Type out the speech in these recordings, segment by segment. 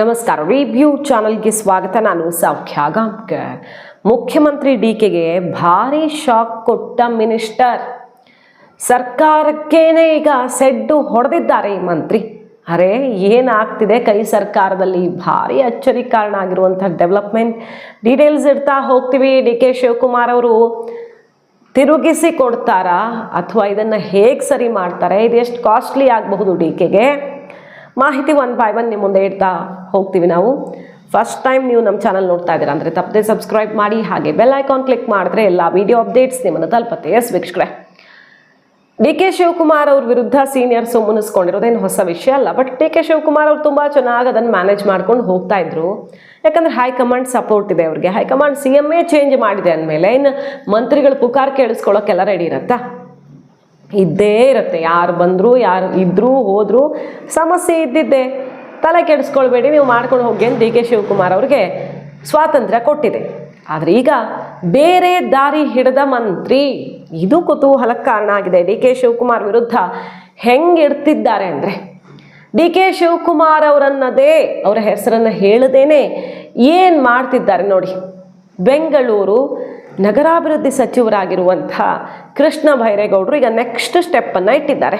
ನಮಸ್ಕಾರ. ರಿವ್ಯೂ ಚಾನಲ್ಗೆ ಸ್ವಾಗತ. ನಾನು ಸೌಖ್ಯ ಗಾಂವ್ಕರ್. ಮುಖ್ಯಮಂತ್ರಿ ಡಿಕೆಗೆ ಭಾರಿ ಶಾಕ್ ಕೊಟ್ಟ ಮಿನಿಸ್ಟರ್. ಸರ್ಕಾರಕ್ಕೇನೆ ಈಗ ಸೆಡ್ಡು ಹೊಡೆದಿದ್ದಾರೆ ಈ ಮಂತ್ರಿ. ಅರೆ ಏನಾಗ್ತಿದೆ ಕೈ ಸರ್ಕಾರದಲ್ಲಿ? ಭಾರಿ ಅಚ್ಚರಿ ಕಾರಣ ಆಗಿರುವಂಥ ಡೆವಲಪ್ಮೆಂಟ್ ಡೀಟೇಲ್ಸ್ ಇಡ್ತಾ ಹೋಗ್ತೀವಿ. ಡಿ ಕೆ ಶಿವಕುಮಾರ್ ಅವರು ತಿರುಗಿಸಿ ಕೊಡ್ತಾರಾ ಅಥವಾ ಇದನ್ನು ಹೇಗೆ ಸರಿ ಮಾಡ್ತಾರೆ? ಇದು ಎಷ್ಟು ಕಾಸ್ಟ್ಲಿ ಆಗಬಹುದು ಡಿ ಕೆಗೆ? ಮಾಹಿತಿ ಒನ್ ಬೈ ಒನ್ ನಿಮ್ಮ ಮುಂದೆ ಇಡ್ತಾ ಹೋಗ್ತೀವಿ ನಾವು. ಫಸ್ಟ್ ಟೈಮ್ ನೀವು ನಮ್ಮ ಚಾನಲ್ ನೋಡ್ತಾ ಇದ್ದೀರಾ ಅಂದರೆ ತಪ್ಪದೆ ಸಬ್ಸ್ಕ್ರೈಬ್ ಮಾಡಿ, ಹಾಗೆ ಬೆಲ್ ಐಕಾನ್ ಕ್ಲಿಕ್ ಮಾಡಿದ್ರೆ ಎಲ್ಲ ವಿಡಿಯೋ ಅಪ್ಡೇಟ್ಸ್ ನಿಮ್ಮನ್ನು ತಲುಪತ್ತೆ. ಎಸ್ ವೀಕ್ಷಕರೇ, ಡಿ ಕೆ ಶಿವಕುಮಾರ್ ಅವ್ರ ವಿರುದ್ಧ ಸೀನಿಯರ್ಸು ಮುನಿಸ್ಕೊಂಡಿರೋದೇನು ಹೊಸ ವಿಷಯ ಅಲ್ಲ. ಬಟ್ ಡಿ ಕೆ ಶಿವಕುಮಾರ್ ಅವರು ತುಂಬ ಚೆನ್ನಾಗಿ ಅದನ್ನು ಮ್ಯಾನೇಜ್ ಮಾಡ್ಕೊಂಡು ಹೋಗ್ತಾ ಇದ್ರು. ಯಾಕಂದರೆ ಹೈಕಮಾಂಡ್ ಸಪೋರ್ಟ್ ಇದೆ ಅವ್ರಿಗೆ. ಹೈಕಮಾಂಡ್ CMA ಚೇಂಜ್ ಮಾಡಿದೆ ಅಂದಮೇಲೆ ಇನ್ನು ಮಂತ್ರಿಗಳು ಪುಕಾರ್ ಕೇಳಿಸ್ಕೊಳ್ಳೋಕ್ಕೆಲ್ಲ ರೆಡಿ ಇರತ್ತಾ? ಇದ್ದೇ ಇರುತ್ತೆ. ಯಾರು ಬಂದರೂ ಯಾರು ಇದ್ರೂ ಹೋದರೂ ಸಮಸ್ಯೆ ಇದ್ದಿದ್ದೆ. ತಲೆ ಕೆಡಿಸ್ಕೊಳ್ಬೇಡಿ, ನೀವು ಮಾಡ್ಕೊಂಡು ಹೋಗಿ ಅಂತ ಡಿ ಕೆ ಶಿವಕುಮಾರ್ ಅವ್ರಿಗೆ ಸ್ವಾತಂತ್ರ್ಯ ಕೊಟ್ಟಿದೆ. ಆದರೆ ಈಗ ಬೇರೆ ದಾರಿ ಹಿಡಿದ ಮಂತ್ರಿ, ಇದು ಕುತೂಹಲಕ್ಕೆ ಕಾರಣ ಆಗಿದೆ. ಡಿ ಕೆ ಶಿವಕುಮಾರ್ ವಿರುದ್ಧ ಹೆಂಗೆ ಇಡ್ತಿದ್ದಾರೆ ಅಂದರೆ, ಡಿ ಕೆ ಶಿವಕುಮಾರ್ ಅವರನ್ನದೇ ಅವರ ಹೆಸರನ್ನು ಹೇಳದೇನೆ ಏನು ಮಾಡ್ತಿದ್ದಾರೆ ನೋಡಿ. ಬೆಂಗಳೂರು ನಗರಾಭಿವೃದ್ಧಿ ಸಚಿವರಾಗಿರುವಂಥ ಕೃಷ್ಣ ಬೈರೇಗೌಡರು ಈಗ ನೆಕ್ಸ್ಟ್ ಸ್ಟೆಪ್ಪನ್ನು ಇಟ್ಟಿದ್ದಾರೆ.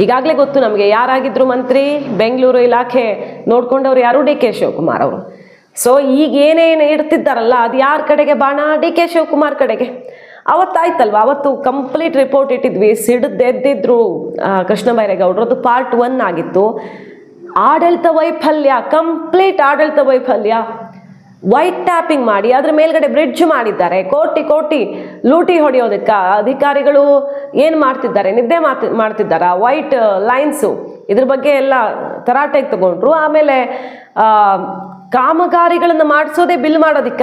ಈಗಾಗಲೇ ಗೊತ್ತು ನಮಗೆ ಯಾರಾಗಿದ್ರು ಮಂತ್ರಿ. ಬೆಂಗಳೂರು ಇಲಾಖೆ ನೋಡ್ಕೊಂಡವ್ರು ಯಾರು? ಡಿ ಕೆ ಶಿವಕುಮಾರ್ ಅವರು. ಸೊ ಈಗ ಏನೇನು ಇಡ್ತಿದ್ದಾರಲ್ಲ ಅದು ಯಾರ ಕಡೆಗೆ ಬಾಣ? ಡಿ ಕೆ ಶಿವಕುಮಾರ್ ಕಡೆಗೆ. ಅವತ್ತಾಯ್ತಲ್ವ, ಅವತ್ತು ಕಂಪ್ಲೀಟ್ ರಿಪೋರ್ಟ್ ಇಟ್ಟಿದ್ವಿ. ಸಿಡಿದೆದ್ದಿದ್ರು ಕೃಷ್ಣ ಬೈರೇಗೌಡರು. ಅದು ಪಾರ್ಟ್ 1 ಆಗಿತ್ತು. ಆಡಳಿತ ವೈಫಲ್ಯ, ಕಂಪ್ಲೀಟ್ ಆಡಳಿತ ವೈಫಲ್ಯ. ವೈಟ್ ಟ್ಯಾಪಿಂಗ್ ಮಾಡಿ ಅದ್ರ ಮೇಲ್ಗಡೆ ಬ್ರಿಡ್ಜ್ ಮಾಡಿದ್ದಾರೆ. ಕೋಟಿ ಕೋಟಿ ಲೂಟಿ ಹೊಡೆಯೋದಕ್ಕೆ ಅಧಿಕಾರಿಗಳು ಏನು ಮಾಡ್ತಿದ್ದಾರೆ? ನಿದ್ದೆ ಮಾಡ್ತಿದ್ದಾರಾ? ವೈಟ್ ಲೈನ್ಸು ಇದ್ರ ಬಗ್ಗೆ ಎಲ್ಲ ತರಾಟೆಗೆ ತಗೊಂಡ್ರು. ಆಮೇಲೆ ಕಾಮಗಾರಿಗಳನ್ನು ಮಾಡಿಸೋದೇ ಬಿಲ್ ಮಾಡೋದಿಕ್ಕ,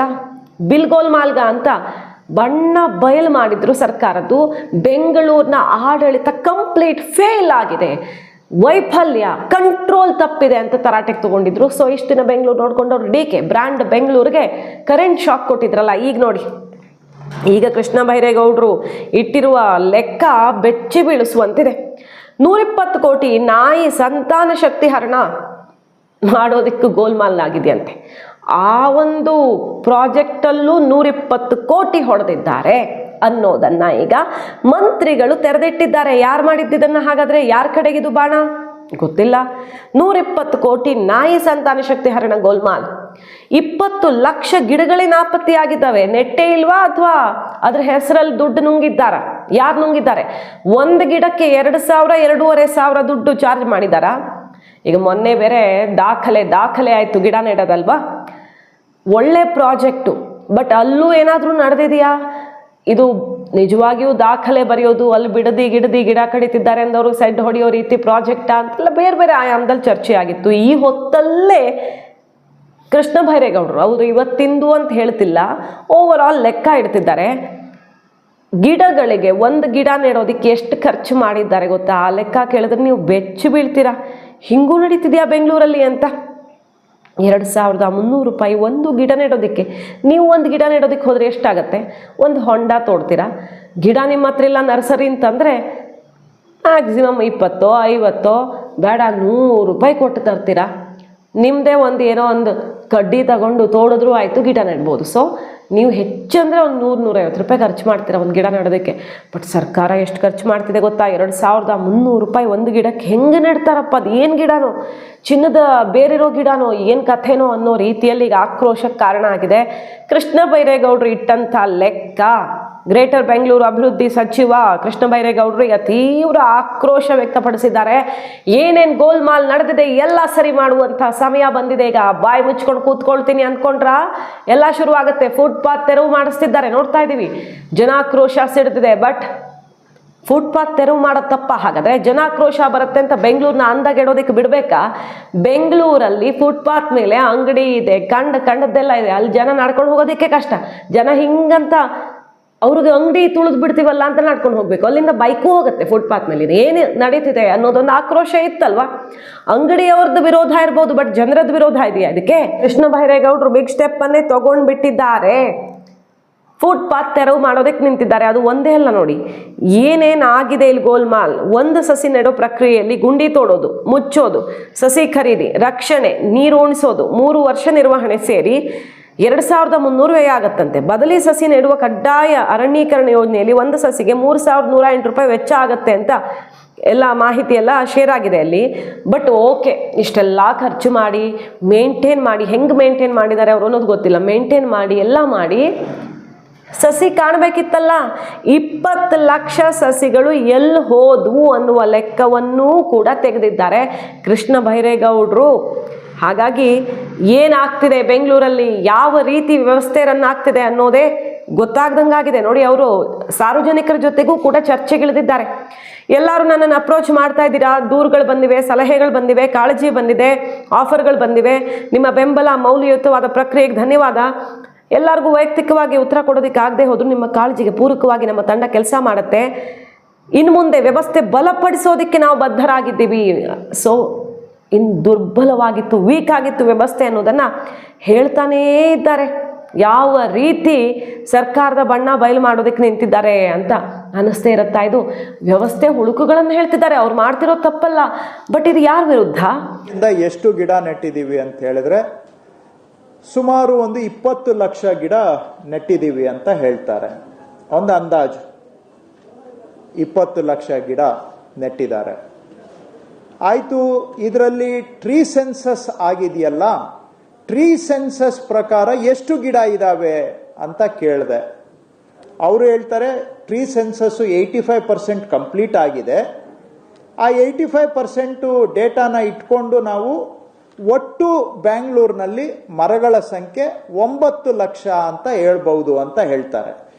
ಬಿಲ್ ಗೋಲ್ಮಾಲ್ಗ ಅಂತ ಬಣ್ಣ ಬಯಲು ಮಾಡಿದ್ರು ಸರ್ಕಾರದ್ದು. ಬೆಂಗಳೂರಿನ ಆಡಳಿತ ಕಂಪ್ಲೀಟ್ ಫೇಲ್ ಆಗಿದೆ, ವೈಫಲ್ಯ, ಕಂಟ್ರೋಲ್ ತಪ್ಪಿದೆ ಅಂತ ತರಾಟೆಗೆ ತಗೊಂಡಿದ್ರು. ಸೊ ಇಷ್ಟು ದಿನ ಬೆಂಗಳೂರು ನೋಡ್ಕೊಂಡವ್ರು ಡಿ ಕೆ ಬ್ರ್ಯಾಂಡ್ ಬೆಂಗಳೂರಿಗೆ ಕರೆಂಟ್ ಶಾಕ್ ಕೊಟ್ಟಿದ್ರಲ್ಲ. ಈಗ ನೋಡಿ, ಈಗ ಕೃಷ್ಣ ಬೈರೇಗೌಡರು ಇಟ್ಟಿರುವ ಲೆಕ್ಕ ಬೆಚ್ಚಿ ಬೀಳಿಸುವಂತಿದೆ. 120 ಕೋಟಿ ನಾಯಿ ಸಂತಾನ ಶಕ್ತಿ ಹರಣ ಮಾಡೋದಕ್ಕೆ ಗೋಲ್ಮಾಲ್ ಆಗಿದೆಯಂತೆ. ಆ ಒಂದು ಪ್ರಾಜೆಕ್ಟಲ್ಲೂ 120 ಕೋಟಿ ಹೊಡೆದಿದ್ದಾರೆ ಅನ್ನೋದನ್ನ ಈಗ ಮಂತ್ರಿಗಳು ತೆರೆದಿಟ್ಟಿದ್ದಾರೆ. ಯಾರು ಮಾಡಿದ್ದಿದ್ದನ್ನ? ಹಾಗಾದ್ರೆ ಯಾರ ಕಡೆಗಿದು ಬಾಣ ಗೊತ್ತಿಲ್ಲ. 120 ಕೋಟಿ ನಾಯಿ ಸಂತಾನ ಶಕ್ತಿ ಹರಣ ಗೋಲ್ಮಾಲ್. 20 ಲಕ್ಷ ಗಿಡಗಳೇ ನಾಪತ್ತೆಯಾಗಿದ್ದಾವೆ. ನೆಟ್ಟೆ ಇಲ್ವಾ ಅಥವಾ ಅದ್ರ ಹೆಸರಲ್ಲಿ ದುಡ್ಡು ನುಂಗಿದ್ದಾರ? ಯಾರು ನುಂಗಿದ್ದಾರೆ? ಒಂದು ಗಿಡಕ್ಕೆ 2,000 2,500 ದುಡ್ಡು ಚಾರ್ಜ್ ಮಾಡಿದಾರ. ಈಗ ಮೊನ್ನೆ ಬೇರೆ ದಾಖಲೆ ಆಯ್ತು ಗಿಡ ನೆಡೋದಲ್ವಾ. ಒಳ್ಳೆ ಪ್ರಾಜೆಕ್ಟು, ಬಟ್ ಅಲ್ಲೂ ಏನಾದರೂ ನಡೆದಿದೆಯಾ? ಇದು ನಿಜವಾಗಿಯೂ ದಾಖಲೆ ಬರೆಯೋದು, ಅಲ್ಲಿ ಗಿಡದಿ ಗಿಡ ಕಡಿತಿದ್ದಾರೆ ಅಂದವರು ಸೆಡ್ ಹೊಡೆಯೋ ರೀತಿ ಪ್ರಾಜೆಕ್ಟಾ ಅಂತೆಲ್ಲ ಬೇರೆ ಬೇರೆ ಆಯಾಮದಲ್ಲಿ ಚರ್ಚೆ ಆಗಿತ್ತು. ಈ ಹೊತ್ತಲ್ಲೇ ಕೃಷ್ಣ ಬೈರೇಗೌಡರು ಅವರು ಇವತ್ತಿಂದು ಅಂತ ಹೇಳ್ತಿಲ್ಲ, ಓವರ್ ಆಲ್ ಲೆಕ್ಕ ಇಡ್ತಿದ್ದಾರೆ. ಗಿಡಗಳಿಗೆ ಒಂದು ಗಿಡ ನೆಡೋದಕ್ಕೆ ಎಷ್ಟು ಖರ್ಚು ಮಾಡಿದ್ದಾರೆ ಗೊತ್ತಾ? ಆ ಲೆಕ್ಕ ಕೇಳಿದ್ರೆ ನೀವು ಬೆಚ್ಚಿ ಬೀಳ್ತೀರಾ. ಹಿಂಗೂ ನಡೀತಿದ್ಯಾ ಬೆಂಗಳೂರಲ್ಲಿ ಅಂತ. 2,300 ರೂಪಾಯಿ ಒಂದು ಗಿಡ ನೆಡೋದಕ್ಕೆ. ನೀವು ಒಂದು ಗಿಡ ನೆಡೋದಕ್ಕೆ ಹೋದರೆ ಎಷ್ಟಾಗತ್ತೆ? ಒಂದು ಹೊಂಡ ತೋಡ್ತೀರಾ. ಗಿಡ ನಿಮ್ಮ ಹತ್ರ ಇಲ್ಲ ನರ್ಸರಿ ಅಂತಂದರೆ ಮ್ಯಾಕ್ಸಿಮಮ್ 20 50 ಬೇಡ 100 ರೂಪಾಯಿ ಕೊಟ್ಟು ತರ್ತೀರಾ. ನಿಮ್ಮದೇ ಏನೋ ಒಂದು ಕಡ್ಡಿ ತಗೊಂಡು ತೋಡಿದ್ರೂ ಆಯಿತು, ಗಿಡ ನೆಡ್ಬೋದು. ಸೊ ನೀವು ಹೆಚ್ಚಂದರೆ ಒಂದು 100-150 ರೂಪಾಯಿ ಖರ್ಚು ಮಾಡ್ತೀರಾ ಒಂದು ಗಿಡ ನೆಡೋದಕ್ಕೆ. ಬಟ್ ಸರ್ಕಾರ ಎಷ್ಟು ಖರ್ಚು ಮಾಡ್ತಿದೆ ಗೊತ್ತಾ? 2,300 ರೂಪಾಯಿ ಒಂದು ಗಿಡಕ್ಕೆ. ಹೆಂಗೆ ನೆಡ್ತಾರಪ್ಪ? ಅದು ಏನು ಗಿಡನೋ? ಚಿನ್ನದ ಬೇರಿರೋ ಗಿಡನೋ? ಏನು ಕಥೆನೋ ಅನ್ನೋ ರೀತಿಯಲ್ಲಿ ಈಗ ಆಕ್ರೋಶಕ್ಕೆ ಕಾರಣ ಆಗಿದೆ. ಕೃಷ್ಣ ಬೈರೇಗೌಡರು ಇಟ್ಟಂಥ ಲೆಕ್ಕ. ಗ್ರೇಟರ್ ಬೆಂಗಳೂರು ಅಭಿವೃದ್ಧಿ ಸಚಿವ ಕೃಷ್ಣ ಬೈರೇಗೌಡರು ಈಗ ತೀವ್ರ ಆಕ್ರೋಶ ವ್ಯಕ್ತಪಡಿಸಿದ್ದಾರೆ. ಏನೇನು ಗೋಲ್ಮಾಲ್ ನಡೆದಿದೆ ಎಲ್ಲ ಸರಿ ಮಾಡುವಂಥ ಸಮಯ ಬಂದಿದೆ. ಈಗ ಬಾಯಿ ಮುಚ್ಕೊಂಡು ಕೂತ್ಕೊಳ್ತೀನಿ ಅಂದ್ಕೊಂಡ್ರ ಎಲ್ಲ ಶುರುವಾಗುತ್ತೆ. ಫುಟ್ಪಾತ್ ತೆರವು ಮಾಡಿಸ್ತಿದ್ದಾರೆ, ನೋಡ್ತಾ ಇದ್ದೀವಿ. ಜನಾಕ್ರೋಶ ಸಿಡ್ತಿದೆ. ಬಟ್ ಫುಟ್ಪಾತ್ ತೆರವು ಮಾಡೋದು ತಪ್ಪ? ಹಾಗಾದರೆ ಜನಾಕ್ರೋಶ ಬರುತ್ತೆ ಅಂತ ಬೆಂಗಳೂರನ್ನ ಅಂದಾಗೆಡೋದಕ್ಕೆ ಬಿಡಬೇಕಾ? ಬೆಂಗಳೂರಲ್ಲಿ ಫುಟ್ಪಾತ್ ಮೇಲೆ ಅಂಗಡಿ ಇದೆ, ಕಂಡದ್ದೆಲ್ಲ ಇದೆ. ಅಲ್ಲಿ ಜನ ನಡ್ಕೊಂಡು ಹೋಗೋದಕ್ಕೆ ಕಷ್ಟ. ಜನ ಹಿಂಗಂತ ಅವ್ರಿಗೆ ಅಂಗಡಿ ತುಳಿದು ಬಿಡ್ತೀವಲ್ಲ ಅಂತ ನಡ್ಕೊಂಡು ಹೋಗ್ಬೇಕು. ಅಲ್ಲಿಂದ ಬೈಕು ಹೋಗುತ್ತೆ ಫುಟ್ಪಾತ್ ಮೇಲೆ. ಏನು ನಡೀತಿದೆ ಅನ್ನೋದೊಂದು ಆಕ್ರೋಶ ಇತ್ತಲ್ವಾ? ಅಂಗಡಿಯವ್ರದ್ದು ವಿರೋಧ ಇರ್ಬೋದು, ಬಟ್ ಜನರದ್ದು ವಿರೋಧ ಇದೆಯಾ ಇದಕ್ಕೆ? ಕೃಷ್ಣ ಬೈರೇಗೌಡರು ಬಿಗ್ ಸ್ಟೆಪ್ ಅನ್ನೇ ತಗೊಂಡ್ಬಿಟ್ಟಿದ್ದಾರೆ. ಫುಟ್ಪಾತ್ ತೆರವು ಮಾಡೋದಕ್ಕೆ ನಿಂತಿದ್ದಾರೆ. ಅದು ಒಂದೇ ಅಲ್ಲ ನೋಡಿ, ಏನೇನಾಗಿದೆ ಇಲ್ಲಿ ಗೋಲ್ಮಾಲ್. ಒಂದು ಸಸಿ ನೆಡೋ ಪ್ರಕ್ರಿಯೆಯಲ್ಲಿ ಗುಂಡಿ ತೋಡೋದು, ಮುಚ್ಚೋದು, ಸಸಿ ಖರೀದಿ, ರಕ್ಷಣೆ, ನೀರು ಉಣಿಸೋದು, 3 ವರ್ಷ ನಿರ್ವಹಣೆ ಸೇರಿ 2300 ವ್ಯಯ ಆಗತ್ತಂತೆ. ಬದಲಿ ಸಸಿ ನೆಡುವ ಕಡ್ಡಾಯ ಅರಣ್ಯೀಕರಣ ಯೋಜನೆಯಲ್ಲಿ ಒಂದು ಸಸಿಗೆ 3108 ರೂಪಾಯಿ ವೆಚ್ಚ ಆಗತ್ತೆ ಅಂತ ಎಲ್ಲ ಮಾಹಿತಿ ಎಲ್ಲ ಶೇರ್ ಆಗಿದೆ ಅಲ್ಲಿ. ಬಟ್ ಓಕೆ, ಇಷ್ಟೆಲ್ಲ ಖರ್ಚು ಮಾಡಿ ಮೇಂಟೈನ್ ಮಾಡಿ, ಹೆಂಗೆ ಮೇಂಟೈನ್ ಮಾಡಿದ್ದಾರೆ ಅವರು ಅನ್ನೋದು ಗೊತ್ತಿಲ್ಲ. ಮೇಂಟೈನ್ ಮಾಡಿ ಎಲ್ಲ ಮಾಡಿ ಸಸಿ ಕಾಣಬೇಕಿತ್ತಲ್ಲ. 20 ಲಕ್ಷ ಸಸಿಗಳು ಎಲ್ಲಿ ಹೋದ್ವು ಅನ್ನುವ ಲೆಕ್ಕವನ್ನೂ ಕೂಡ ತೆಗೆದಿದ್ದಾರೆ ಕೃಷ್ಣ ಬೈರೇಗೌಡರು. ಹಾಗಾಗಿ ಏನಾಗ್ತಿದೆ ಬೆಂಗಳೂರಲ್ಲಿ, ಯಾವ ರೀತಿ ವ್ಯವಸ್ಥೆ ರನ್ ಆಗ್ತಿದೆ ಅನ್ನೋದೇ ಗೊತ್ತಾಗ್ದಂಗಾಗಿದೆ ನೋಡಿ. ಅವರು ಸಾರ್ವಜನಿಕರ ಜೊತೆಗೂ ಕೂಡ ಚರ್ಚೆಗಿಳಿದಿದ್ದಾರೆ. ಎಲ್ಲರೂ ನನ್ನನ್ನು ಅಪ್ರೋಚ್ ಮಾಡ್ತಾ ಇದ್ದೀರಾ, ದೂರುಗಳು ಬಂದಿವೆ, ಸಲಹೆಗಳು ಬಂದಿವೆ, ಕಾಳಜಿ ಬಂದಿದೆ, ಆಫರ್ಗಳು ಬಂದಿವೆ. ನಿಮ್ಮ ಬೆಂಬಲ ಮೌಲ್ಯಯುತವಾದ ಪ್ರಕ್ರಿಯೆಗೆ ಧನ್ಯವಾದ. ಎಲ್ಲರಿಗೂ ವೈಯಕ್ತಿಕವಾಗಿ ಉತ್ತರ ಕೊಡೋದಕ್ಕಾಗದೆ ಹೋದ್ರು ನಿಮ್ಮ ಕಾಳಜಿಗೆ ಪೂರಕವಾಗಿ ನಮ್ಮ ತಂಡ ಕೆಲಸ ಮಾಡುತ್ತೆ. ಇನ್ನು ಮುಂದೆ ವ್ಯವಸ್ಥೆ ಬಲಪಡಿಸೋದಕ್ಕೆ ನಾವು ಬದ್ಧರಾಗಿದ್ದೀವಿ. ಸೊ ಇನ್ನು ದುರ್ಬಲವಾಗಿತ್ತು, ವೀಕ್ ಆಗಿತ್ತು ವ್ಯವಸ್ಥೆ ಅನ್ನೋದನ್ನು ಹೇಳ್ತಾನೇ ಇದ್ದಾರೆ. ಯಾವ ರೀತಿ ಸರ್ಕಾರದ ಬಣ್ಣ ಬಯಲು ಮಾಡೋದಕ್ಕೆ ನಿಂತಿದ್ದಾರೆ ಅಂತ ಅನ್ನಿಸ್ತೇ ಇರುತ್ತಾ. ಇದು ವ್ಯವಸ್ಥೆ ಹುಳುಕುಗಳನ್ನು ಹೇಳ್ತಿದ್ದಾರೆ, ಅವ್ರು ಮಾಡ್ತಿರೋ ತಪ್ಪಲ್ಲ. ಬಟ್ ಇದು ಯಾರ ವಿರುದ್ಧ? ಎಷ್ಟು ಗಿಡ ನೆಟ್ಟಿದ್ದೀವಿ ಅಂತ ಹೇಳಿದ್ರೆ ಸುಮಾರು ಒಂದು 20 ಲಕ್ಷ ಗಿಡ ನೆಟ್ಟಿದ್ದೀವಿ ಅಂತ ಹೇಳ್ತಾರೆ. ಒಂದು ಅಂದಾಜು 20 ಲಕ್ಷ ಗಿಡ ನೆಟ್ಟಿದ್ದಾರೆ. ಆಯ್ತು, ಇದರಲ್ಲಿ ಟ್ರೀ ಸೆನ್ಸಸ್ ಆಗಿದೆಯಲ್ಲ, ಟ್ರೀ ಸೆನ್ಸಸ್ ಪ್ರಕಾರ ಎಷ್ಟು ಗಿಡ ಇದಾವೆ ಅಂತ ಕೇಳಿದೆ. ಅವರು ಹೇಳ್ತಾರೆ ಟ್ರೀ ಸೆನ್ಸಸ್ 85% ಕಂಪ್ಲೀಟ್ ಆಗಿದೆ. ಆ 85% ಡೇಟಾನ ಇಟ್ಕೊಂಡು ನಾವು ಒಟ್ಟು ಬ್ಯಾಂಗ್ಳೂರಿನಲ್ಲಿ ಮರಗಳ ಸಂಖ್ಯೆ 9 ಲಕ್ಷ ಅಂತ ಹೇಳ್ಬಹುದು ಅಂತ ಹೇಳ್ತಾರೆ.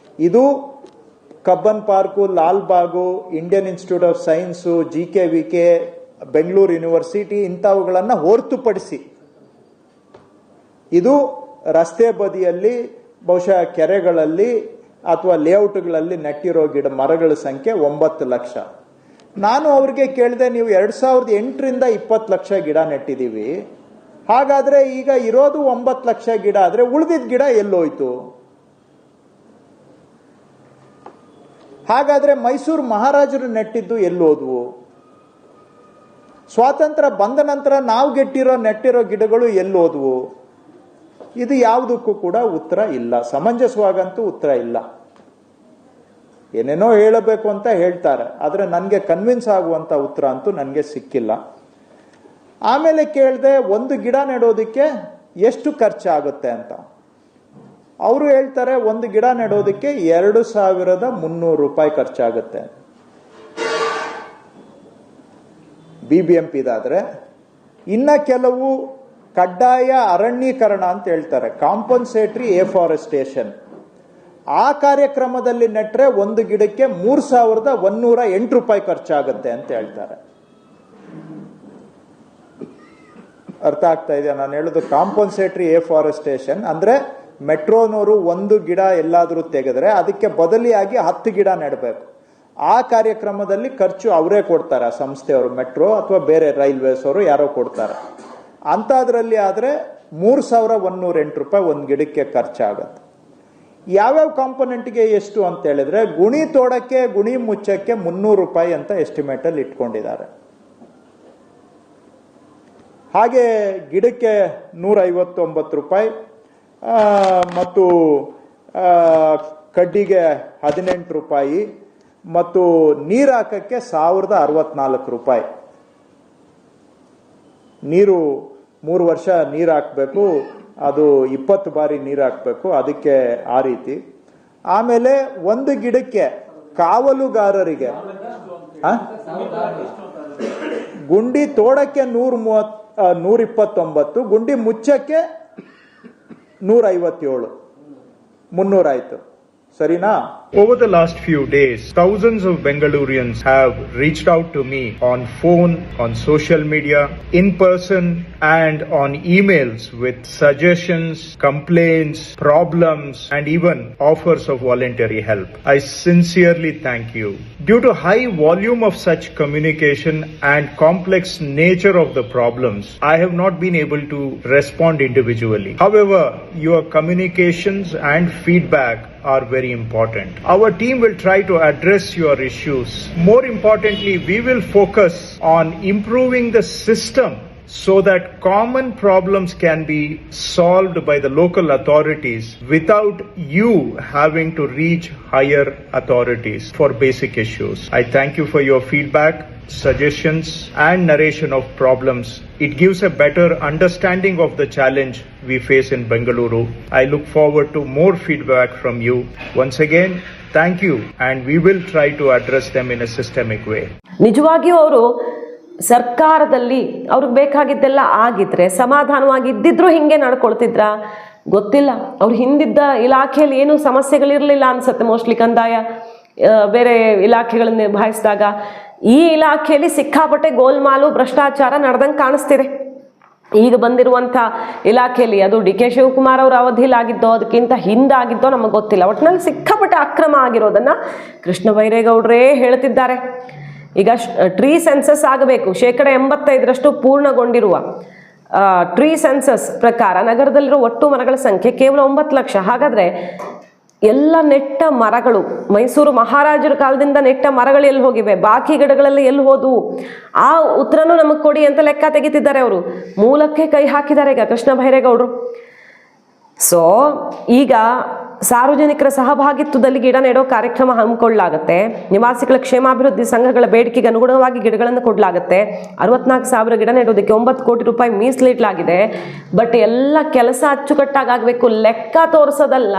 ಇದು Cubbon park, Lalbagh, Indian Institute of Science, GKVK, Bengaluru university ಇಂಥವುಗಳನ್ನು ಹೊರತುಪಡಿಸಿ ಇದು ರಸ್ತೆ ಬದಿಯಲ್ಲಿ, ಬಹುಶಃ ಕೆರೆಗಳಲ್ಲಿ ಅಥವಾ ಲೇಔಟ್ಗಳಲ್ಲಿ ನೆಟ್ಟಿರೋ ಮರಗಳ ಸಂಖ್ಯೆ 9 ಲಕ್ಷ. ನಾನು ಅವ್ರಿಗೆ ಕೇಳಿದೆ, ನೀವು 2008ರಿಂದ 20 ಲಕ್ಷ ಗಿಡ ನೆಟ್ಟಿದ್ದೀವಿ, ಹಾಗಾದ್ರೆ ಈಗ ಇರೋದು 9 ಲಕ್ಷ ಗಿಡ ಆದ್ರೆ ಉಳಿದಿದ್ದ ಗಿಡ ಎಲ್ಲೋಯ್ತು? ಹಾಗಾದ್ರೆ ಮೈಸೂರು ಮಹಾರಾಜರು ನೆಟ್ಟಿದ್ದು ಎಲ್ಲೋದ್ವು? ಸ್ವಾತಂತ್ರ್ಯ ಬಂದ ನಂತರ ನಾವು ನೆಟ್ಟಿರೋ ಗಿಡಗಳು ಎಲ್ಲೋದ್ವು? ಇದು ಯಾವುದಕ್ಕೂ ಕೂಡ ಉತ್ತರ ಇಲ್ಲ, ಸಮಂಜಸವಾಗಂತೂ ಉತ್ತರ ಇಲ್ಲ. ಏನೇನೋ ಹೇಳಬೇಕು ಅಂತ ಹೇಳ್ತಾರೆ, ಆದರೆ ನನಗೆ ಕನ್ವಿನ್ಸ್ ಆಗುವಂತ ಉತ್ತರ ಅಂತೂ ನನಗೆ ಸಿಕ್ಕಿಲ್ಲ. ಆಮೇಲೆ ಕೇಳಿದೆ, ಒಂದು ಗಿಡ ನೆಡೋದಕ್ಕೆ ಎಷ್ಟು ಖರ್ಚಾಗುತ್ತೆ ಅಂತ. ಅವರು ಹೇಳ್ತಾರೆ ಒಂದು ಗಿಡ ನೆಡೋದಕ್ಕೆ 2300 ರೂಪಾಯಿ ಖರ್ಚಾಗುತ್ತೆ. BBMPದಾದ್ರೆ ಇನ್ನ ಕೆಲವು ಕಡ್ಡಾಯ ಅರಣ್ಯೀಕರಣ ಅಂತ ಹೇಳ್ತಾರೆ, ಕಾಂಪನ್ಸೇಟರಿ ಎಫಾರೆಸ್ಟೇಷನ್. ಆ ಕಾರ್ಯಕ್ರಮದಲ್ಲಿ ನೆಟ್ರೆ ಒಂದು ಗಿಡಕ್ಕೆ 3108 ರೂಪಾಯಿ ಖರ್ಚಾಗುತ್ತೆ ಅಂತ ಹೇಳ್ತಾರೆ. ಅರ್ಥ ಆಗ್ತಾ ಇದೆಯಾ ನಾನು ಹೇಳೋದು? ಕಾಂಪನ್ಸೇಟರಿ ಎಫಾರೆಸ್ಟೇಷನ್ ಅಂದ್ರೆ ಮೆಟ್ರೋನವರು ಒಂದು ಗಿಡ ಎಲ್ಲಾದ್ರೂ ತೆಗೆದ್ರೆ ಅದಕ್ಕೆ ಬದಲಿಯಾಗಿ 10 ಗಿಡ ನೆಡಬೇಕು. ಆ ಕಾರ್ಯಕ್ರಮದಲ್ಲಿ ಖರ್ಚು ಅವರೇ ಕೊಡ್ತಾರೆ, ಆ ಸಂಸ್ಥೆಯವರು, ಮೆಟ್ರೋ ಅಥವಾ ಬೇರೆ ರೈಲ್ವೇಸ್ ಅವರು ಯಾರೋ ಕೊಡ್ತಾರೆ. ಅಂತದ್ರಲ್ಲಿ ಆದ್ರೆ 3108 ರೂಪಾಯಿ ಒಂದು ಗಿಡಕ್ಕೆ ಖರ್ಚಾಗತ್ತೆ. ಯಾವ್ಯಾವ ಕಾಂಪೊನೆಂಟ್ಗೆ ಎಷ್ಟು ಅಂತ ಹೇಳಿದ್ರೆ, ಗುಣಿ ತೋಡಕ್ಕೆ, ಗುಣಿ ಮುಚ್ಚಕ್ಕೆ 300 ರೂಪಾಯಿ ಅಂತ ಎಸ್ಟಿಮೇಟ್ ಅಲ್ಲಿ ಇಟ್ಕೊಂಡಿದ್ದಾರೆ. ಹಾಗೆ ಗಿಡಕ್ಕೆ 159 ರೂಪಾಯಿ ಮತ್ತು ಕಡ್ಡಿಗೆ 18 ರೂಪಾಯಿ ಮತ್ತು ನೀರು ಹಾಕಕ್ಕೆ 1064 ರೂಪಾಯಿ. ನೀರು 3 ವರ್ಷ ನೀರು ಹಾಕಬೇಕು, ಅದು 20 ಬಾರಿ ನೀರು ಹಾಕಬೇಕು, ಅದಕ್ಕೆ ಆ ರೀತಿ. ಆಮೇಲೆ ಒಂದು ಗಿಡಕ್ಕೆ ಕಾವಲುಗಾರರಿಗೆ ಗುಂಡಿ ತೋಡಕ್ಕೆ 129, ಗುಂಡಿ ಮುಚ್ಚಕ್ಕೆ 157, 300 ಆಯ್ತು. ಸರಿನಾ? Over the last few days, thousands of Bengalurians have reached out to me on phone, on social media, in person, and on emails with suggestions, complaints, problems, and even offers of voluntary help. I sincerely thank you. Due to high volume of such communication and complex nature of the problems, I have not been able to respond individually. However, your communications and feedback are very important. Our team will try to address your issues. More importantly, we will focus on improving the system so that common problems can be solved by the local authorities without you having to reach higher authorities for basic issues. I thank you for your feedback, suggestions, and narration of problems. It gives a better understanding of the challenge we face in Bengaluru. I look forward to more feedback from you. Once again, thank you, and we will try to address them in a systemic way. ನಿಜವಾಗಿಯೂ ಅವರು ಸರ್ಕಾರದಲ್ಲಿ ಅವ್ರಿಗೆ ಬೇಕಾಗಿದ್ದೆಲ್ಲ ಆಗಿದ್ರೆ ಸಮಾಧಾನವಾಗಿ ಇದ್ದಿದ್ರು ಹಿಂಗೆ ನಡ್ಕೊಳ್ತಿದ್ರ ಗೊತ್ತಿಲ್ಲ. ಅವ್ರು ಹಿಂದಿದ್ದ ಇಲಾಖೆಯಲ್ಲಿ ಏನು ಸಮಸ್ಯೆಗಳಿರಲಿಲ್ಲ ಅನ್ಸುತ್ತೆ, ಮೋಸ್ಟ್ಲಿ ಕಂದಾಯ ಬೇರೆ ಇಲಾಖೆಗಳನ್ನ ನಿಭಾಯಿಸಿದಾಗ. ಈ ಇಲಾಖೆಯಲ್ಲಿ ಸಿಕ್ಕಾಪಟ್ಟೆ ಗೋಲ್ಮಾಲು ಭ್ರಷ್ಟಾಚಾರ ನಡೆದಂಗೆ ಕಾಣಿಸ್ತಿದೆ. ಈಗ ಬಂದಿರುವಂಥ ಇಲಾಖೆಯಲ್ಲಿ ಅದು ಡಿ ಕೆ ಶಿವಕುಮಾರ್ ಅವರ ಅವಧಿಲಾಗಿದ್ದೋ ಅದಕ್ಕಿಂತ ಹಿಂದಾಗಿದ್ದೋ ನಮಗೆ ಗೊತ್ತಿಲ್ಲ. ಒಟ್ಟಿನಲ್ಲಿ ಸಿಕ್ಕಾಪಟ್ಟೆ ಅಕ್ರಮ ಆಗಿರೋದನ್ನು ಕೃಷ್ಣ ಬೈರೇಗೌಡರೇ ಹೇಳ್ತಿದ್ದಾರೆ. ಈಗ ಟ್ರೀ ಸೆನ್ಸಸ್ ಆಗಬೇಕು, 85% ಪೂರ್ಣಗೊಂಡಿರುವ ಟ್ರೀ ಸೆನ್ಸಸ್ ಪ್ರಕಾರ ನಗರದಲ್ಲಿರೋ ಒಟ್ಟು ಮರಗಳ ಸಂಖ್ಯೆ ಕೇವಲ 9 ಲಕ್ಷ. ಹಾಗಾದರೆ ಎಲ್ಲ ನೆಟ್ಟ ಮರಗಳು, ಮೈಸೂರು ಮಹಾರಾಜರ ಕಾಲದಿಂದ ನೆಟ್ಟ ಮರಗಳು ಎಲ್ಲಿ ಹೋಗಿವೆ, ಬಾಕಿ ಗಿಡಗಳಲ್ಲಿ ಎಲ್ಲಿ ಹೋದವು, ಆ ಉತ್ತರನೂ ನಮಗೆ ಕೊಡಿ ಅಂತ ಲೆಕ್ಕ ತೆಗಿತಿದ್ದಾರೆ. ಅವರು ಮೂಲಕ್ಕೆ ಕೈ ಹಾಕಿದ್ದಾರೆ ಈಗ ಕೃಷ್ಣ ಬೈರೇಗೌಡರು. ಸೊ ಈಗ ಸಾರ್ವಜನಿಕರ ಸಹಭಾಗಿತ್ವದಲ್ಲಿ ಗಿಡ ನೆಡೋ ಕಾರ್ಯಕ್ರಮ ಹಮ್ಮಿಕೊಳ್ಳಲಾಗುತ್ತೆ. ನಿವಾಸಿಗಳ ಕ್ಷೇಮಾಭಿವೃದ್ಧಿ ಸಂಘಗಳ ಬೇಡಿಕೆಗೆ ಅನುಗುಣವಾಗಿ ಗಿಡಗಳನ್ನು ಕೊಡಲಾಗುತ್ತೆ. 64,000 ಗಿಡ ನೆಡೋದಕ್ಕೆ 9 ಕೋಟಿ ರೂಪಾಯಿ ಮೀಸಲಿಡಲಾಗಿದೆ. ಬಟ್ ಎಲ್ಲ ಕೆಲಸ ಅಚ್ಚುಕಟ್ಟಾಗಬೇಕು, ಲೆಕ್ಕ ತೋರಿಸೋದಲ್ಲ,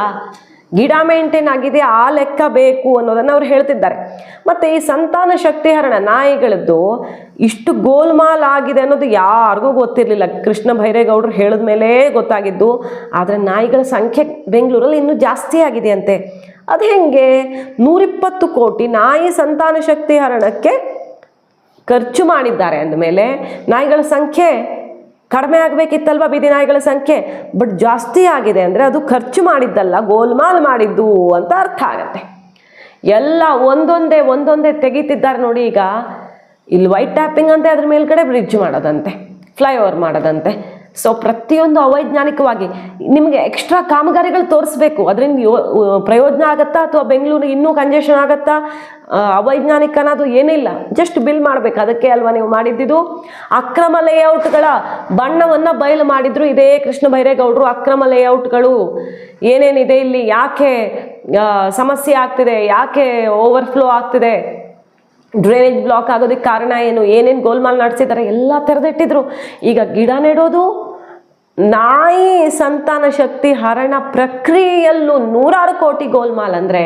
ಗಿಡ ಮೇಂಟೈನ್ ಆಗಿದೆ ಆ ಲೆಕ್ಕ ಬೇಕು ಅನ್ನೋದನ್ನು ಅವ್ರು ಹೇಳ್ತಿದ್ದಾರೆ. ಮತ್ತು ಈ ಸಂತಾನ ಶಕ್ತಿ ಹರಣ ನಾಯಿಗಳದ್ದು ಇಷ್ಟು ಗೋಲ್ಮಾಲ್ ಆಗಿದೆ ಅನ್ನೋದು ಯಾರಿಗೂ ಗೊತ್ತಿರಲಿಲ್ಲ. ಕೃಷ್ಣ ಬೈರೇಗೌಡರು ಹೇಳಿದ ಮೇಲೆ ಗೊತ್ತಾಗಿದ್ದು. ಆದರೆ ನಾಯಿಗಳ ಸಂಖ್ಯೆ ಬೆಂಗಳೂರಲ್ಲಿ ಇನ್ನೂ ಜಾಸ್ತಿ ಆಗಿದೆ ಅಂತೆ. ಅದು ಹೆಂಗೆ? 120 ಕೋಟಿ ನಾಯಿ ಸಂತಾನ ಶಕ್ತಿ ಹರಣಕ್ಕೆ ಖರ್ಚು ಮಾಡಿದ್ದಾರೆ ಅಂದಮೇಲೆ ನಾಯಿಗಳ ಸಂಖ್ಯೆ ಕಡಿಮೆ ಆಗಬೇಕಿತ್ತಲ್ವ, ಬೀದಿ ನಾಯಿಗಳ ಸಂಖ್ಯೆ. ಬಟ್ ಜಾಸ್ತಿ ಆಗಿದೆ ಅಂದರೆ ಅದು ಖರ್ಚು ಮಾಡಿದ್ದಲ್ಲ, ಗೋಲ್ಮಾಲ್ ಮಾಡಿದ್ದು ಅಂತ ಅರ್ಥ ಆಗತ್ತೆ. ಎಲ್ಲ ಒಂದೊಂದೇ ತೆಗಿತಿದ್ದಾರೆ ನೋಡಿ. ಈಗ ಇಲ್ಲಿ ವೈಟ್ ಟ್ಯಾಪಿಂಗ್ ಅಂತೆ, ಅದ್ರ ಮೇಲ್ಗಡೆ ಬ್ರಿಡ್ಜ್ ಮಾಡೋದಂತೆ, ಫ್ಲೈಓವರ್ ಮಾಡೋದಂತೆ. ಸೊ ಪ್ರತಿಯೊಂದು ಅವೈಜ್ಞಾನಿಕವಾಗಿ ನಿಮಗೆ ಎಕ್ಸ್ಟ್ರಾ ಕಾಮಗಾರಿಗಳು ತೋರಿಸ್ಬೇಕು. ಅದರಿಂದ ಪ್ರಯೋಜನ ಆಗತ್ತಾ ಅಥವಾ ಬೆಂಗಳೂರಿಗೆ ಇನ್ನೂ ಕಂಜೆಷನ್ ಆಗತ್ತಾ? ಅವೈಜ್ಞಾನಿಕ ಅನ್ನೋದು ಏನಿಲ್ಲ, ಜಸ್ಟ್ ಬಿಲ್ ಮಾಡಬೇಕು. ಅದಕ್ಕೆ ಅಲ್ವಾ ನೀವು ಮಾಡಿದ್ದಿದ್ದು. ಅಕ್ರಮ ಲೇಔಟ್ಗಳ ಬಣ್ಣವನ್ನು ಬಯಲು ಮಾಡಿದ್ರು ಇದೇ ಕೃಷ್ಣ ಬೈರೇಗೌಡರು. ಅಕ್ರಮ ಲೇಔಟ್ಗಳು ಏನೇನಿದೆ ಇಲ್ಲಿ, ಯಾಕೆ ಸಮಸ್ಯೆ ಆಗ್ತಿದೆ, ಯಾಕೆ ಓವರ್ಫ್ಲೋ ಆಗ್ತಿದೆ, ಡ್ರೈನೇಜ್ ಬ್ಲಾಕ್ ಆಗೋದಕ್ಕೆ ಕಾರಣ ಏನು, ಏನೇನು ಗೋಲ್ಮಾಲ್ ನಡೆಸಿದ್ದಾರೆ ಎಲ್ಲ ತೆರೆದಿಟ್ಟಿದ್ರು. ಈಗ ಗಿಡ ನೆಡೋದು, ನಾಯಿ ಸಂತಾನ ಶಕ್ತಿ ಹರಣ ಪ್ರಕ್ರಿಯೆಯಲ್ಲೂ 100 ಕೋಟಿ ಗೋಲ್ಮಾಲ್ ಅಂದರೆ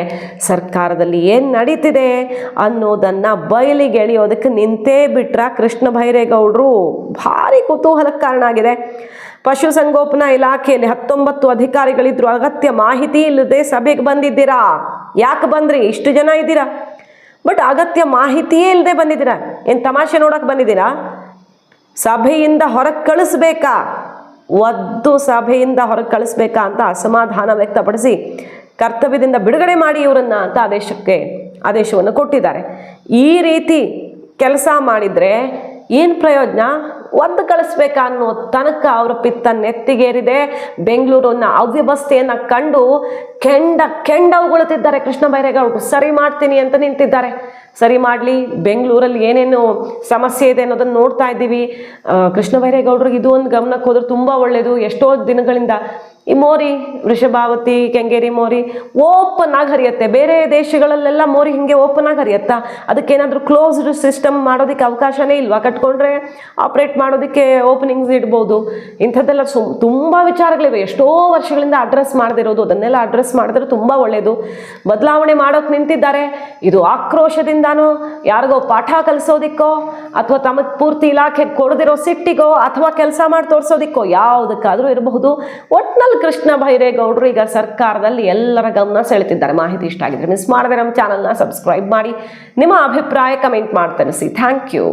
ಸರ್ಕಾರದಲ್ಲಿ ಏನು ನಡೀತಿದೆ ಅನ್ನೋದನ್ನು ಬಯಲಿಗೆ ಎಳೆಯೋದಕ್ಕೆ ನಿಂತೇ ಬಿಟ್ರ ಕೃಷ್ಣ ಬೈರೇಗೌಡರು. ಭಾರಿ ಕುತೂಹಲಕ್ಕೆ ಕಾರಣ ಆಗಿದೆ. ಪಶುಸಂಗೋಪನಾ ಇಲಾಖೆಯಲ್ಲಿ 19 ಅಧಿಕಾರಿಗಳಿದ್ರು. ಅಗತ್ಯ ಮಾಹಿತಿ ಇಲ್ಲದೆ ಸಭೆಗೆ ಬಂದಿದ್ದೀರಾ? ಯಾಕೆ ಬಂದ್ರಿ? ಇಷ್ಟು ಜನ ಇದ್ದೀರಾ, ಬಟ್ ಅಗತ್ಯ ಮಾಹಿತಿಯೇ ಇಲ್ಲದೆ ಬಂದಿದ್ದೀರಾ? ಏನು ತಮಾಷೆ ನೋಡಕ್ಕೆ ಬಂದಿದ್ದೀರಾ? ಸಭೆಯಿಂದ ಹೊರಗೆ ಕಳಿಸ್ಬೇಕಾ? ಒದ್ದು ಸಭೆಯಿಂದ ಹೊರಗೆ ಕಳಿಸ್ಬೇಕಾ ಅಂತ ಅಸಮಾಧಾನ ವ್ಯಕ್ತಪಡಿಸಿ ಕರ್ತವ್ಯದಿಂದ ಬಿಡುಗಡೆ ಮಾಡಿ ಇವರನ್ನ ಅಂತ ಆದೇಶವನ್ನು ಕೊಟ್ಟಿದ್ದಾರೆ. ಈ ರೀತಿ ಕೆಲಸ ಮಾಡಿದರೆ ಏನು ಪ್ರಯೋಜನ? ಒದ್ದು ಕಳಿಸ್ಬೇಕಾ ಅನ್ನೋ ತನಕ ಅವರ ಪಿತ್ತ ನೆತ್ತಿಗೇರಿದೆ. ಬೆಂಗಳೂರನ್ನ ಅವ್ಯವಸ್ಥೆಯನ್ನು ಕಂಡು ಕೆಂಡವುಗೊಳ್ಳುತ್ತಿದ್ದಾರೆ ಕೃಷ್ಣ ಬೈರೇಗೌಡರು. ಸರಿ ಮಾಡ್ತೀನಿ ಅಂತ ನಿಂತಿದ್ದಾರೆ. ಸರಿ ಮಾಡಲಿ, ಬೆಂಗಳೂರಲ್ಲಿ ಏನೇನು ಸಮಸ್ಯೆ ಇದೆ ಅನ್ನೋದನ್ನು ನೋಡ್ತಾ ಇದ್ದೀವಿ. ಕೃಷ್ಣ ಬೈರೇಗೌಡರಿಗೆ ಇದು ಒಂದು ಗಮನಕ್ಕೆ ಹೋದ್ರೆ ತುಂಬ ಒಳ್ಳೆಯದು. ಎಷ್ಟೋ ದಿನಗಳಿಂದ ಈ ಮೋರಿ, ವೃಷಭಾವತಿ, ಕೆಂಗೇರಿ ಮೋರಿ ಓಪನ್ ಆಗಿ ಹರಿಯುತ್ತೆ. ಬೇರೆ ದೇಶಗಳಲ್ಲೆಲ್ಲ ಮೋರಿ ಹಿಂಗೆ ಓಪನ್ ಆಗಿ ಹರಿಯುತ್ತಾ? ಅದಕ್ಕೇನಾದರೂ ಕ್ಲೋಸ್ಡ್ ಸಿಸ್ಟಮ್ ಮಾಡೋದಕ್ಕೆ ಅವಕಾಶನೇ ಇಲ್ವಾ? ಕಟ್ಕೊಂಡ್ರೆ ಆಪ್ರೇಟ್ ಮಾಡೋದಕ್ಕೆ ಓಪನಿಂಗ್ಸ್ ಇಡ್ಬೋದು. ಇಂಥದ್ದೆಲ್ಲ ತುಂಬ ವಿಚಾರಗಳಿವೆ. ಎಷ್ಟೋ ವರ್ಷಗಳಿಂದ ಅಡ್ರೆಸ್ ಮಾಡದಿರೋದು, ಅದನ್ನೆಲ್ಲ ಅಡ್ರೆಸ್ ಮಾಡಿದ್ರೆ ತುಂಬ ಒಳ್ಳೆಯದು. ಬದಲಾವಣೆ ಮಾಡೋಕೆ ನಿಂತಿದ್ದಾರೆ. ಇದು ಆಕ್ರೋಶದಿಂದಾನೋ, ಯಾರಿಗೋ ಪಾಠ ಕಲಿಸೋದಿಕ್ಕೋ, ಅಥವಾ ತಮಗೆ ಪೂರ್ತಿ ಇಲಾಖೆ ಕೊಡದಿರೋ ಸಿಟ್ಟಿಗೋ, ಅಥವಾ ಕೆಲಸ ಮಾಡಿ ತೋರಿಸೋದಿಕ್ಕೋ, ಯಾವುದಕ್ಕಾದರೂ ಇರಬಹುದು. ಒಟ್ಟಿನಲ್ಲಿ ಕೃಷ್ಣ ಬೈರೇಗೌಡರು ಈಗ ಸರ್ಕಾರದಲ್ಲಿ ಎಲ್ಲರ ಗಮನ ಸೆಳೆತಿದ್ದಾರೆ. ಮಾಹಿತಿ ಇಷ್ಟ ಆಗಿದ್ರೆ ಮಿಸ್ ಮಾಡದೆ ನಮ್ಮ ಚಾನಲ್ನ ಸಬ್ಸ್ಕ್ರೈಬ್ ಮಾಡಿ, ನಿಮ್ಮ ಅಭಿಪ್ರಾಯ ಕಮೆಂಟ್ ಮಾಡಿ ತಿಳಿಸಿ. Thank you.